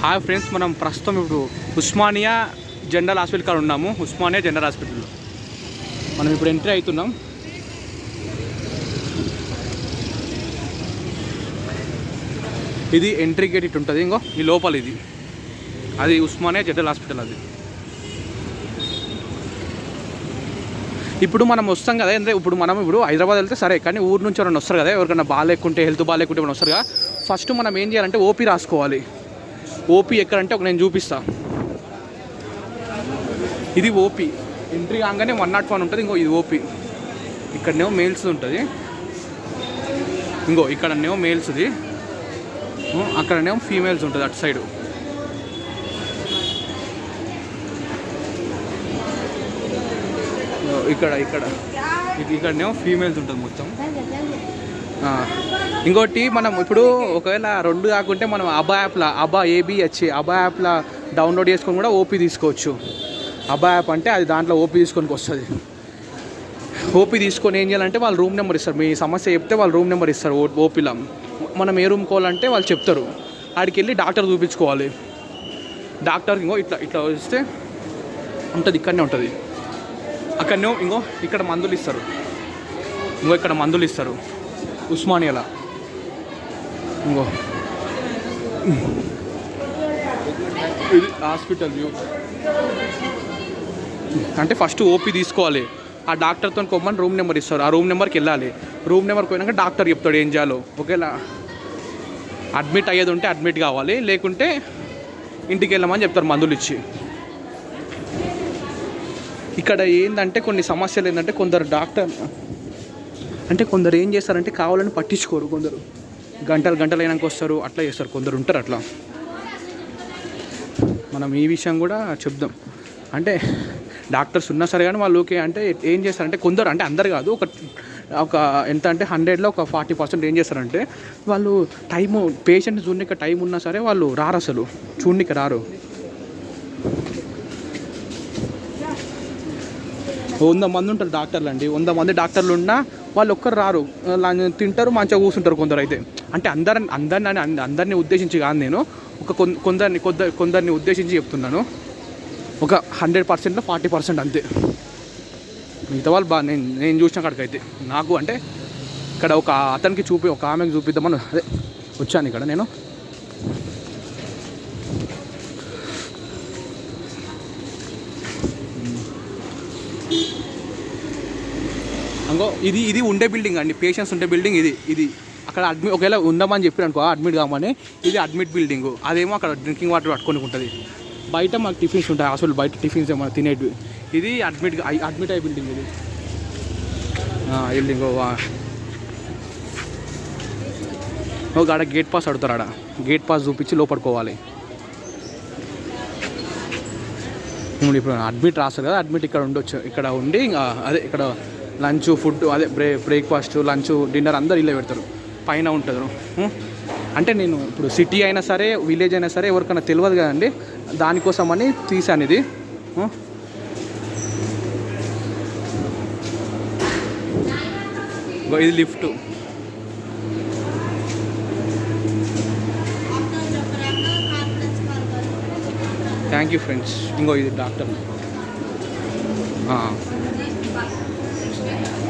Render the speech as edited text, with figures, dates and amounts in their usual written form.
Hi friends, మనం ప్రస్తుతం ఇప్పుడు ఉస్మానియా జనరల్ హాస్పిటల్ కాడ ఉన్నాము. ఉస్మానియా జనరల్ హాస్పిటల్లో మనం ఇప్పుడు ఎంట్రీ అవుతున్నాం. ఇది ఎంట్రీ గేట్ ఇటు ఉంటుంది. ఇంకో ఈ లోపల ఇది అది ఉస్మానియా జనరల్ హాస్పిటల్. అది ఇప్పుడు మనం వస్తాం కదా, అంటే ఇప్పుడు హైదరాబాద్ వెళ్తే సరే, కానీ ఊరు నుంచి ఎవరైనా వస్తారు కదా, ఎవరికైనా బాగాలేకుంటే హెల్త్ బాగాలేకుంటే మనం వస్తారు కదా, ఫస్ట్ మనం ఏం చేయాలంటే ఓపీ రాసుకోవాలి. ఓపీ ఎక్కడంటే ఒక నేను చూపిస్తా. ఇది ఓపీ. ఎంట్రీ కాగానే 101 ఉంటుంది. ఇంకో ఇది ఓపీ. ఇక్కడనేమో మేల్స్ ఉంటుంది. ఇంకో ఇక్కడనేమో మేల్స్ది, అక్కడనేమో ఫీమేల్స్ ఉంటుంది అటు సైడు. ఇక్కడనేమో ఫీమేల్స్ ఉంటుంది మొత్తం. ఇంకోటి మనం ఇప్పుడు ఒకవేళ 2 కాకుంటే మనం అబా యాప్లో డౌన్లోడ్ చేసుకొని కూడా ఓపీ తీసుకోవచ్చు. అబా యాప్ అంటే అది దాంట్లో ఓపీ తీసుకొని వస్తుంది. ఓపీ తీసుకొని ఏం చేయాలంటే వాళ్ళు రూమ్ నెంబర్ ఇస్తారు. మీ సమస్య చెప్తే వాళ్ళు రూమ్ నెంబర్ ఇస్తారు. ఓపీలో మనం ఏ రూమ్ కోవాలంటే వాళ్ళు చెప్తారు. ఆడికి వెళ్ళి డాక్టర్ చూపించుకోవాలి. డాక్టర్కి ఇంకో ఇట్లా వస్తే ఉంటుంది, ఇక్కడనే ఉంటుంది. అక్కడనే ఇంకో ఇక్కడ మందులు ఇస్తారు. ఇక్కడ మందులు ఇస్తారు ఉస్మానియాలో. ఇంకో ఇది హాస్పిటల్ వ్యూ. అంటే ఫస్ట్ ఓపీ తీసుకోవాలి. ఆ డాక్టర్తో కొమ్మని రూమ్ నెంబర్ ఇస్తారు. ఆ రూమ్ నెంబర్కి వెళ్ళాలి. రూమ్ నెంబర్కి పోయినాక డాక్టర్ చెప్తాడు ఏం చేయాలో. ఒకవేళ అడ్మిట్ అయ్యేది ఉంటే అడ్మిట్ కావాలి, లేకుంటే ఇంటికి వెళ్ళమని చెప్తారు మందులు ఇచ్చి. ఇక్కడ ఏంటంటే కొన్ని సమస్యలు ఏంటంటే కొందరు కొందరు ఏం చేస్తారంటే కావాలని పట్టించుకోరు. కొందరు గంటలు అయినాక వస్తారు, అట్లా చేస్తారు. కొందరు ఉంటారు అట్లా. మనం ఈ విషయం కూడా చెప్దాం. అంటే డాక్టర్స్ ఉన్నా సరే కానీ వాళ్ళు ఓకే అంటే ఏం చేస్తారంటే కొందరు, అంటే అందరు కాదు, ఒక ఎంత అంటే 100లో ఒక 40% ఏం చేస్తారంటే వాళ్ళు పేషెంట్ చూడడానికి టైం ఉన్నా సరే వాళ్ళు రారు, అసలు చూడడానికి రారు. 100 మంది ఉంటారు డాక్టర్లు అండి. 100 మంది డాక్టర్లు ఉన్నా వాళ్ళు ఒక్కరు రారు. తింటారు, మంచిగా కూర్చుంటారు. కొందరు అయితే అంటే అందరినీ ఉద్దేశించి కాదు, నేను కొందరిని ఉద్దేశించి చెప్తున్నాను. ఒక 100%లో 40% అంతే. మిగతా వాళ్ళు నేను చూసిన కాడికైతే నాకు అంటే ఇక్కడ ఒక ఆమెకి చూపిద్దామని వచ్చాను ఇక్కడ నేను. అంగో ఇది ఉండే బిల్డింగ్ అండి, పేషెంట్స్ ఉండే బిల్డింగ్. ఇది అక్కడ ఒకవేళ ఉందామని చెప్పారు అనుకో, అడ్మిట్ కామని, ఇది అడ్మిట్ బిల్డింగు. అదేమో అక్కడ డ్రింకింగ్ వాటర్ పట్టుకొని ఉంటుంది. బయట మాకు టిఫిన్స్ ఉంటాయి. హాస్పిటల్ బయట టిఫిన్స్ ఏమన్నా తినేటివి. ఇది అడ్మిట్ అయ్యే బిల్డింగ్. ఇది బిల్డింగ్. ఆడ గేట్ పాస్ అడుగుతారు. ఆడ గేట్ పాస్ చూపించి లోపడుకోవాలి. ఇప్పుడు అడ్మిట్ రాస్తారు కదా, అడ్మిట్ ఇక్కడ ఉండొచ్చు. ఇక్కడ ఉండి ఇక్కడ lunch, food, breakfast, lunch, dinner అందరు ఇల్లే పెడతారు. పైన ఉంటుంది. అంటే నేను ఇప్పుడు సిటీ అయినా సరే, విలేజ్ అయినా సరే, ఎవరికైనా తెలియదు కదండి, దానికోసం అని తీసాను ఇది. ఇది లిఫ్ట్. Thank you friends. ఇంకో ఇది డాక్టర్.